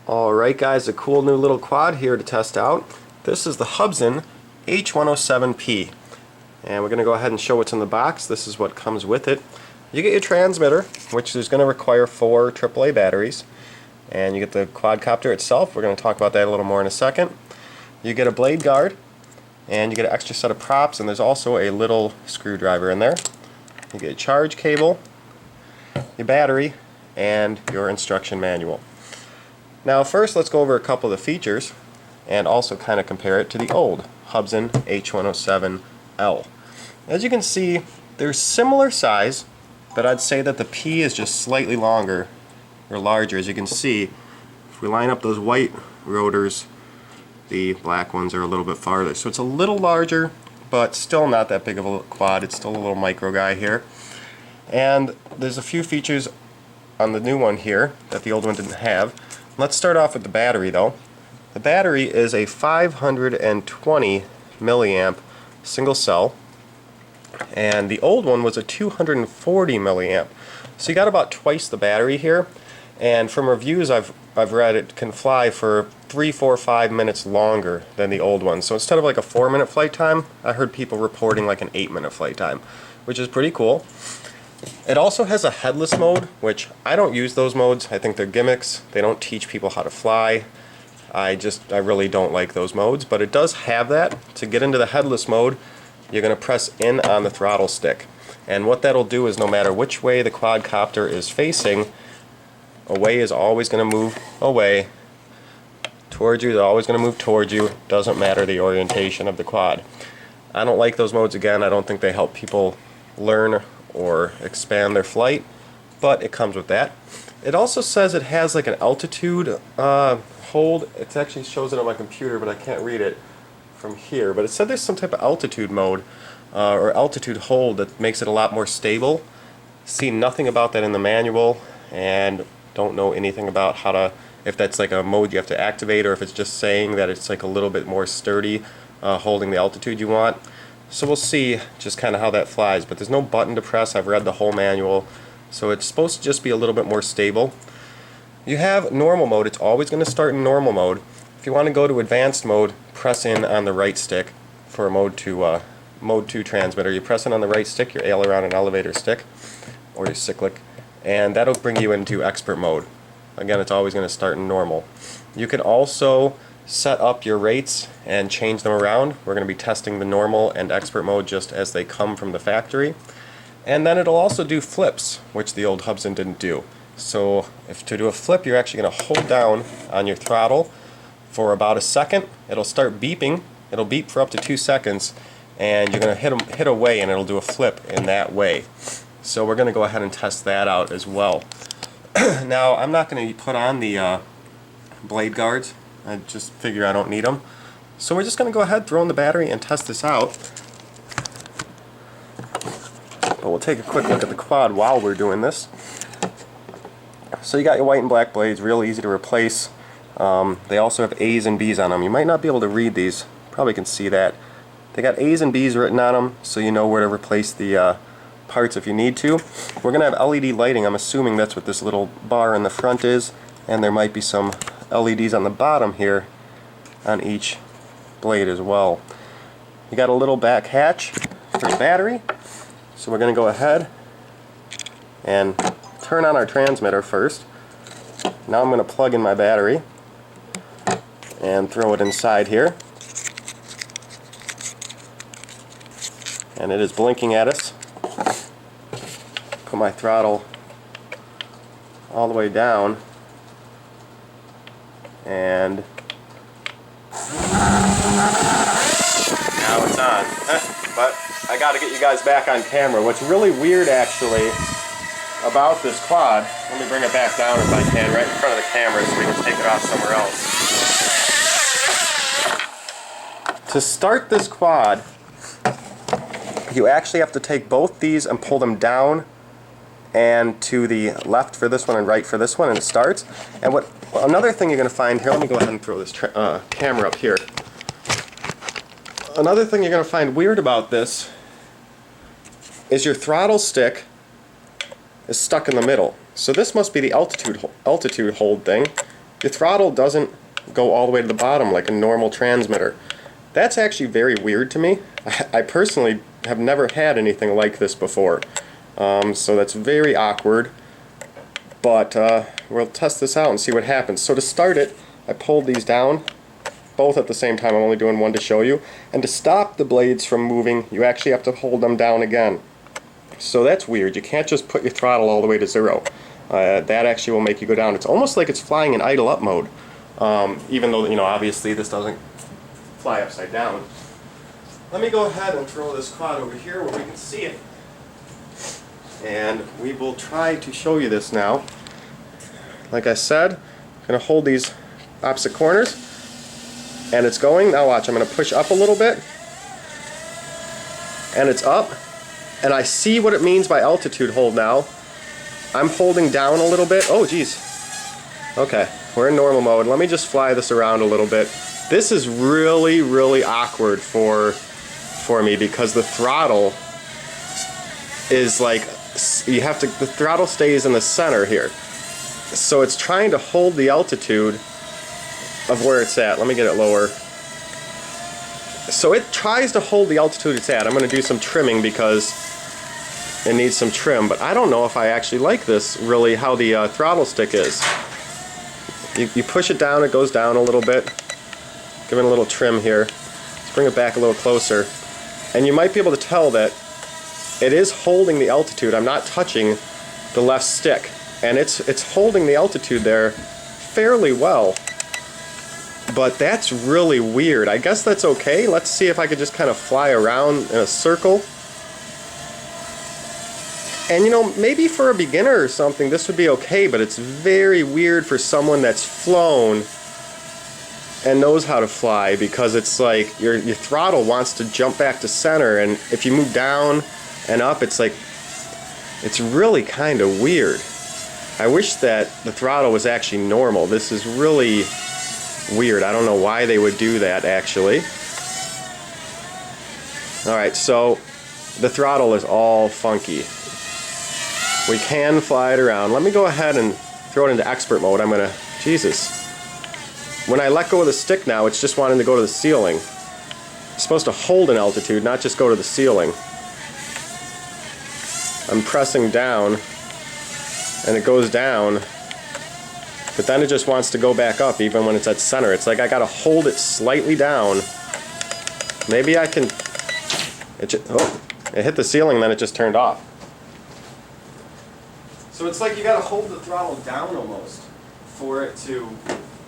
Alright guys, a cool new little quad here to test out. This is the Hubsan H107P. And we're going to go ahead and show what's in the box. This is what comes with it. You get your transmitter, which is going to require 4 AAA batteries. And you get the quadcopter itself. We're going to talk about that a little more in a second. You get a blade guard, and you get an extra set of props, and there's also a little screwdriver in there. You get a charge cable, your battery, and your instruction manual. Now first let's go over a couple of the features and also kind of compare it to the old Hubsan H107L. As you can see, they're similar size, but I'd say that the P is just slightly longer or larger. As you can see, if we line up those white rotors, the black ones are a little bit farther. So it's a little larger, but still not that big of a quad. It's still a little micro guy here. And there's a few features on the new one here that the old one didn't have. Let's start off with the battery though. The battery is a 520 milliamp single cell, and the old one was a 240 milliamp. So you got about twice the battery here, and from reviews I've read it can fly for 3, 4, 5 minutes longer than the old one. So instead of like a 4-minute flight time, I heard people reporting like an 8-minute flight time, which is pretty cool. It also has a headless mode, which I don't use those modes. I think they're gimmicks. They don't teach people how to fly. I really don't like those modes, but it does have that. To get into the headless mode, you're going to press in on the throttle stick. And what that'll do is no matter which way the quadcopter is facing, away is always going to move away. Towards you is always going to move towards you. Doesn't matter the orientation of the quad. I don't like those modes again. I don't think they help people learn or expand their flight, but it comes with that. It also says it has like an altitude hold. It actually shows it on my computer, but I can't read it from here. But it said there's some type of altitude mode or altitude hold that makes it a lot more stable. See nothing about that in the manual, and don't know anything about how to, if that's like a mode you have to activate, or if it's just saying that it's like a little bit more sturdy holding the altitude you want. So we'll see just kind of how that flies, but there's no button to press. I've read the whole manual, so it's supposed to just be a little bit more stable. You have normal mode. It's always going to start in normal mode. If you want to go to advanced mode, press in on the right stick for a mode 2 transmitter. You press in on the right stick, your aileron and elevator stick, or your cyclic, and that'll bring you into expert mode. Again, it's always going to start in normal. You can also set up your rates and change them around. We're going to be testing the normal and expert mode just as they come from the factory. And then it'll also do flips, which the old Hubsan didn't do. So if to do a flip, you're actually going to hold down on your throttle for about a second. It'll start beeping. It'll beep for up to 2 seconds, and you're going to hit away, and it'll do a flip in that way. So we're going to go ahead and test that out as well. Now I'm not going to put on the blade guards. I just figure I don't need them. So we're just going to go ahead, throw in the battery, and test this out. But we'll take a quick look at the quad while we're doing this. So you got your white and black blades, real easy to replace. They also have A's and B's on them. You might not be able to read these, probably can see that. They got A's and B's written on them, so you know where to replace the parts if you need to. We're going to have LED lighting. I'm assuming that's what this little bar in the front is, and there might be some LEDs on the bottom here on each blade as well. You got a little back hatch for the battery, so we're going to go ahead and turn on our transmitter first. Now I'm going to plug in my battery and throw it inside here, and it is blinking at us. Put my throttle all the way down, and now it's on. But I got to get you guys back on camera. What's really weird actually about this quad, let me bring it back down if I can, right in front of the camera so we can take it off somewhere else. To start this quad, you actually have to take both these and pull them down and to the left for this one and right for this one, and it starts. And another thing you're going to find here, let me go ahead and throw this camera up here. Another thing you're going to find weird about this is your throttle stick is stuck in the middle. So this must be the altitude hold thing. your throttle doesn't go all the way to the bottom like a normal transmitter. That's actually very weird to me. I personally have never had anything like this before. So that's very awkward. But we'll test this out and see what happens. So to start it, I pulled these down, both at the same time. I'm only doing one to show you. And to stop the blades from moving, you actually have to hold them down again. So that's weird. You can't just put your throttle all the way to 0. That actually will make you go down. It's almost like it's flying in idle up mode. Even though, obviously this doesn't fly upside down. Let me go ahead and throw this quad over here where we can see it. And we will try to show you this now. Like I said, I'm going to hold these opposite corners. And it's going. Now watch, I'm going to push up a little bit. And it's up. And I see what it means by altitude hold now. I'm holding down a little bit. Oh geez. Okay, we're in normal mode. Let me just fly this around a little bit. This is really, really awkward for me because the throttle is like, the throttle stays in the center here. So it's trying to hold the altitude of where it's at. Let me get it lower. So it tries to hold the altitude it's at. I'm going to do some trimming because it needs some trim, but I don't know if I actually like this, really, how the throttle stick is. You push it down, it goes down a little bit. Give it a little trim here. Let's bring it back a little closer. And you might be able to tell that it is holding the altitude. I'm not touching the left stick. And it's holding the altitude there fairly well. But that's really weird. I guess that's okay. Let's see if I could just kind of fly around in a circle. And maybe for a beginner or something this would be okay, but it's very weird for someone that's flown and knows how to fly, because it's like your throttle wants to jump back to center, and if you move down and up, it's like, it's really kind of weird. I wish that the throttle was actually normal. This is really weird. I don't know why they would do that actually. Alright, so the throttle is all funky. We can fly it around. Let me go ahead and throw it into expert mode. I'm gonna, Jesus. When I let go of the stick now, it's just wanting to go to the ceiling. It's supposed to hold an altitude, not just go to the ceiling. I'm pressing down, and it goes down, but then it just wants to go back up even when it's at center. It's like I gotta hold it slightly down. Maybe I can, it hit the ceiling, then it just turned off. So it's like you gotta hold the throttle down almost for it to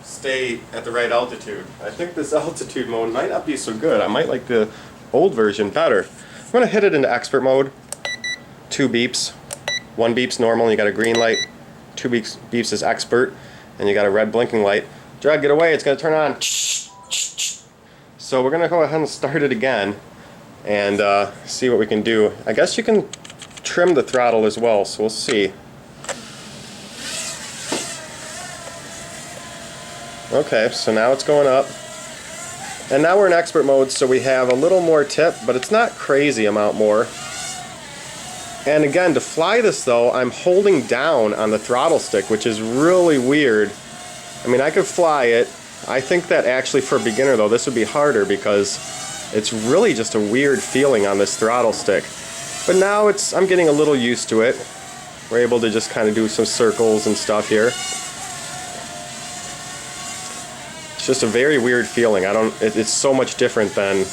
stay at the right altitude. I think this altitude mode might not be so good. I might like the old version better. I'm gonna hit it into expert mode. 2 beeps. 1 beep's normal, and you got a green light. 2 beeps is expert, and you got a red blinking light. Drag it away, it's gonna turn on. So we're gonna go ahead and start it again and see what we can do. I guess you can trim the throttle as well, so we'll see. Okay, so now it's going up. And now we're in expert mode, so we have a little more tip, but it's not crazy amount more. And again, to fly this though, I'm holding down on the throttle stick, which is really weird. I mean, I could fly it. I think that actually for a beginner though, this would be harder because it's really just a weird feeling on this throttle stick. But now I'm getting a little used to it. We're able to just kind of do some circles and stuff here. It's just a very weird feeling. It's so much different than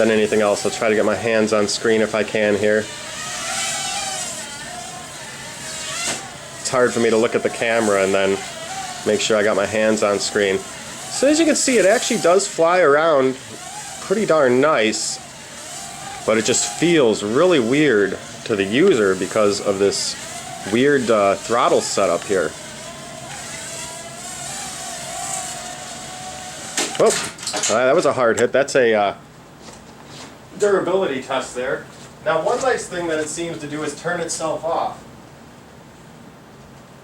anything else. I'll try to get my hands on screen if I can here. It's hard for me to look at the camera and then make sure I got my hands on screen. So as you can see, it actually does fly around pretty darn nice, but it just feels really weird to the user because of this weird throttle setup here. Oh, that was a hard hit. That's a durability test there. Now, one nice thing that it seems to do is turn itself off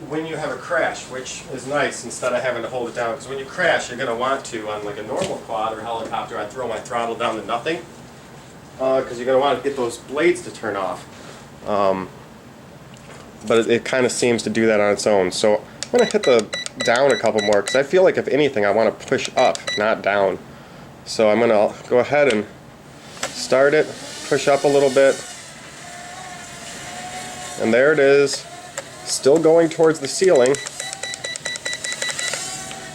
when you have a crash, which is nice instead of having to hold it down. Because when you crash, you're going to want to, on like a normal quad or helicopter, I'd throw my throttle down to nothing. Because you're going to want to get those blades to turn off. But it kind of seems to do that on its own. So I'm going to hit the down a couple more because I feel like if anything I want to push up, not down. So I'm going to go ahead and start it, push up a little bit, and there it is, still going towards the ceiling.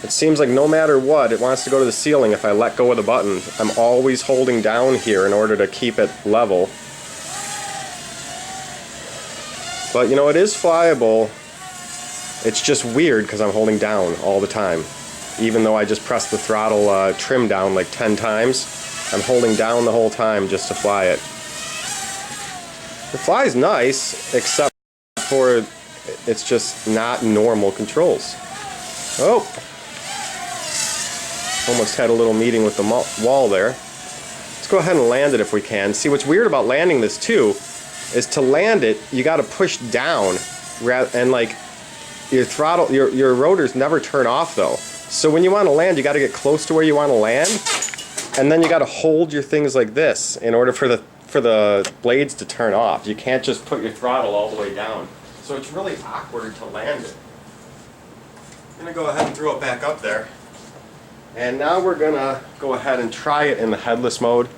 It seems like no matter what, it wants to go to the ceiling if I let go of the button. I'm always holding down here in order to keep it level. But you know, it is flyable. It's just weird because I'm holding down all the time. Even though I just pressed the throttle trim down like 10 times, I'm holding down the whole time just to fly it. It flies nice, except for it's just not normal controls. Oh! Almost had a little meeting with the wall there. Let's go ahead and land it if we can. See, what's weird about landing this too is to land it, you got to push down, and like your throttle, your rotors never turn off though. So when you want to land, you got to get close to where you want to land, and then you got to hold your things like this in order for the blades to turn off. You can't just put your throttle all the way down. So it's really awkward to land it. I'm gonna go ahead and throw it back up there. And now we're gonna go ahead and try it in the headless mode.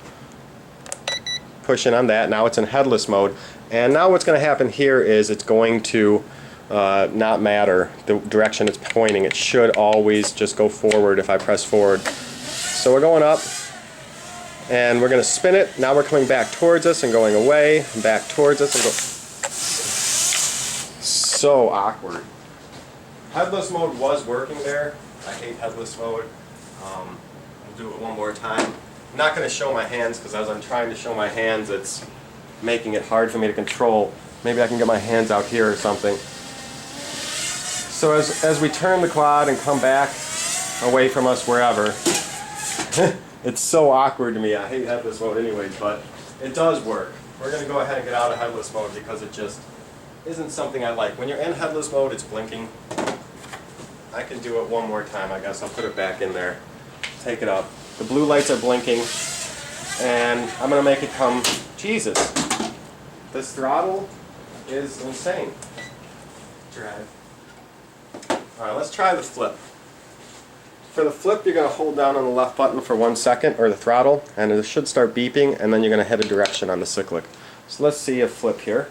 Pushing on that, now it's in headless mode. And now what's gonna happen here is it's going to not matter the direction it's pointing. It should always just go forward if I press forward. So we're going up, and we're gonna spin it. Now we're coming back towards us and going away, back towards us and go. So awkward. Headless mode was working there. I hate headless mode. I'll do it one more time. I'm not going to show my hands because as I'm trying to show my hands, it's making it hard for me to control. Maybe I can get my hands out here or something. So as we turn the quad and come back away from us wherever, it's so awkward to me. I hate headless mode anyways, but it does work. We're going to go ahead and get out of headless mode because it just isn't something I like. When you're in headless mode, it's blinking. I can do it one more time, I guess. I'll put it back in there. Take it up. The blue lights are blinking, and I'm going to make it come. Jesus. This throttle is insane. Drive. Alright, let's try the flip. For the flip, you're going to hold down on the left button for 1 second, or the throttle, and it should start beeping, and then you're going to hit a direction on the cyclic. So let's see a flip here.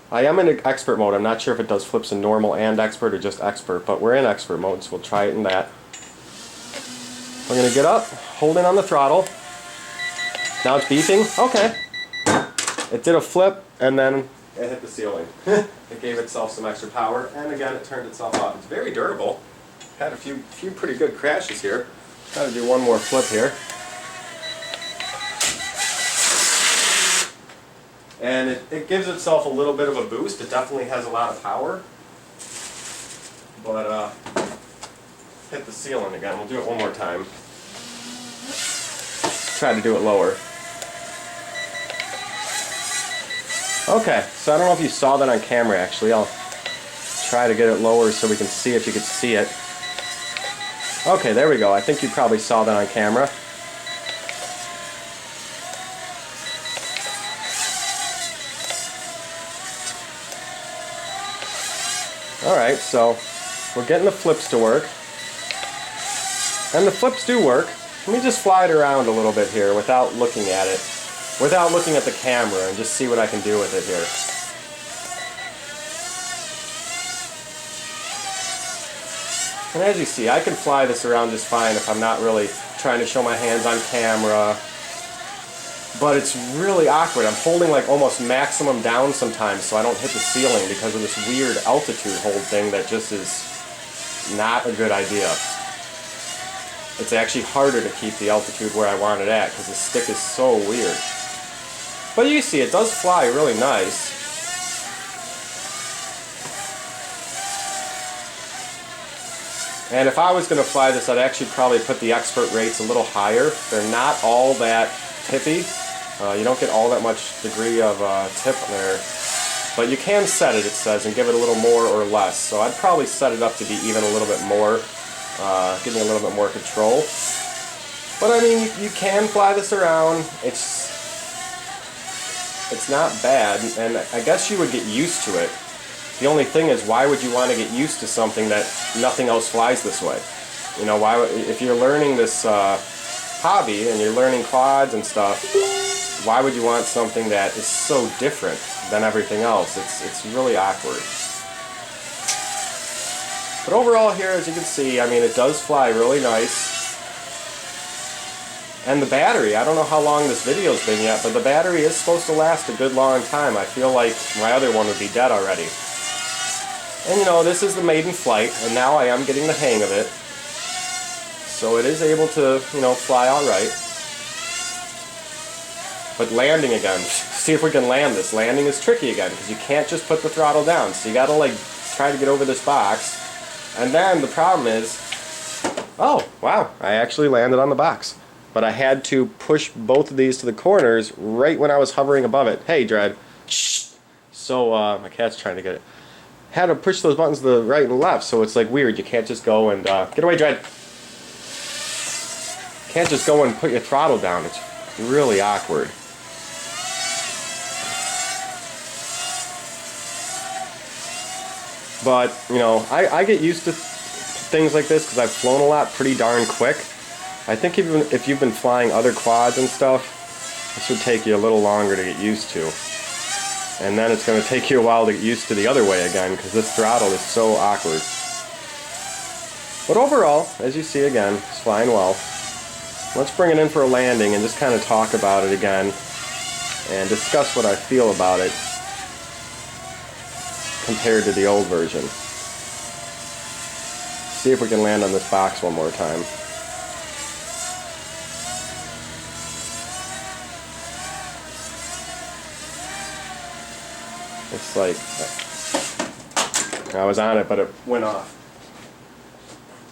I am in expert mode. I'm not sure if it does flips in normal and expert or just expert, but we're in expert mode, so we'll try it in that. We're going to get up, hold in on the throttle. Now it's beeping. Okay. It did a flip, and then it hit the ceiling. It gave itself some extra power, and again it turned itself off. It's very durable. Had a few pretty good crashes here. Got to do one more flip here. And it gives itself a little bit of a boost. It definitely has a lot of power. But hit the ceiling again. We'll do it one more time. Try to do it lower. Okay, so I don't know if you saw that on camera actually. I'll try to get it lower so we can see if you could see it. Okay, there we go. I think you probably saw that on camera. Alright, so we're getting the flips to work. And the flips do work. Let me just fly it around a little bit here without looking at it. Without looking at the camera, and just see what I can do with it here. And as you see, I can fly this around just fine if I'm not really trying to show my hands on camera. But it's really awkward. I'm holding like almost maximum down sometimes so I don't hit the ceiling because of this weird altitude hold thing that just is not a good idea. It's actually harder to keep the altitude where I want it at because the stick is so weird. But you see, it does fly really nice. And if I was going to fly this, I'd actually probably put the expert rates a little higher. They're not all that tippy. You don't get all that much degree of tip there. But you can set it, it says, and give it a little more or less. So I'd probably set it up to be even a little bit more, give me a little bit more control. But I mean, you can fly this around. It's not bad, and I guess you would get used to it. The only thing is, why would you want to get used to something that nothing else flies this way? You know, why, if you're learning this hobby and you're learning quads and stuff, why would you want something that is so different than everything else? It's really awkward. But overall here, as you can see, I mean, it does fly really nice. And the battery, I don't know how long this video's been yet, but the battery is supposed to last a good long time. I feel like my other one would be dead already. And you know, this is the Maiden Flight, and now I am getting the hang of it. So it is able to, you know, fly alright. But landing again, see if we can land this. Landing is tricky again, because you can't just put the throttle down. So you gotta like try to get over this box. And then the problem is, oh wow, I actually landed on the box. But I had to push both of these to the corners right when I was hovering above it. Hey, Dread. Shh. So my cat's trying to get it. Had to push those buttons to the right and left, so it's like weird. You can't just go and get away, Dread. Can't just go and put your throttle down. It's really awkward. But you know, I get used to things like this because I've flown a lot pretty darn quick. I think even if you've been flying other quads and stuff, this would take you a little longer to get used to. And then it's going to take you a while to get used to the other way again, because this throttle is so awkward. But overall, as you see again, it's flying well. Let's bring it in for a landing and just kind of talk about it again and discuss what I feel about it compared to the old version. See if we can land on this box one more time. It's like I was on it, but it went off.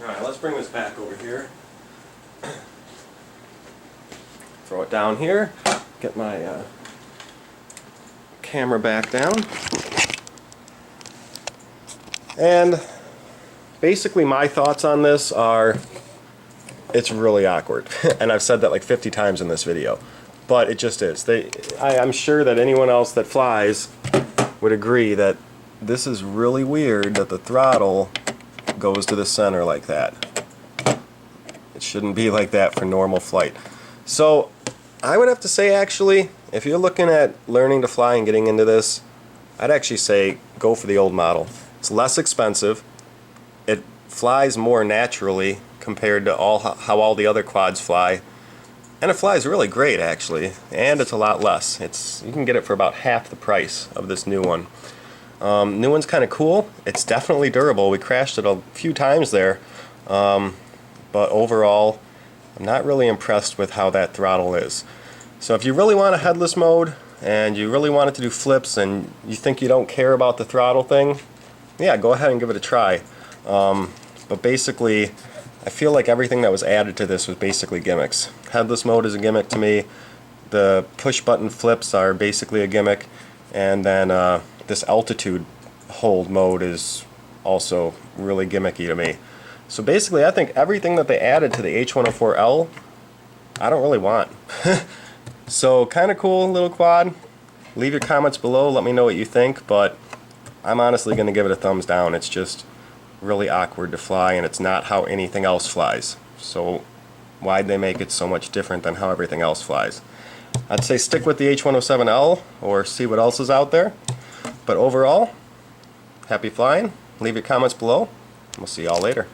Alright, let's bring this back over here. Throw it down here. Get my camera back down. And basically my thoughts on this are, it's really awkward. And I've said that like 50 times in this video. But it just is. I'm sure that anyone else that flies would agree that this is really weird that the throttle goes to the center like that. It shouldn't be like that for normal flight. So I would have to say, actually, if you're looking at learning to fly and getting into this, I'd actually say go for the old model. It's less expensive. It flies more naturally compared to how all the other quads fly. And it flies really great, actually, and it's a lot less. You can get it for about half the price of this new one. New one's kind of cool. It's definitely durable. We crashed it a few times there, but overall, I'm not really impressed with how that throttle is. So if you really want a headless mode, and you really want it to do flips, and you think you don't care about the throttle thing, yeah, go ahead and give it a try. But basically, I feel like everything that was added to this was basically gimmicks. Headless mode is a gimmick to me. The push button flips are basically a gimmick. And then this altitude hold mode is also really gimmicky to me. So basically I think everything that they added to the H104L, I don't really want. So kind of cool little quad. Leave your comments below, let me know what you think, but I'm honestly going to give it a thumbs down. It's just really awkward to fly, and it's not how anything else flies. So why'd they make it so much different than how everything else flies? I'd say stick with the H107L or see what else is out there. But overall, happy flying. Leave your comments below. We'll see y'all later.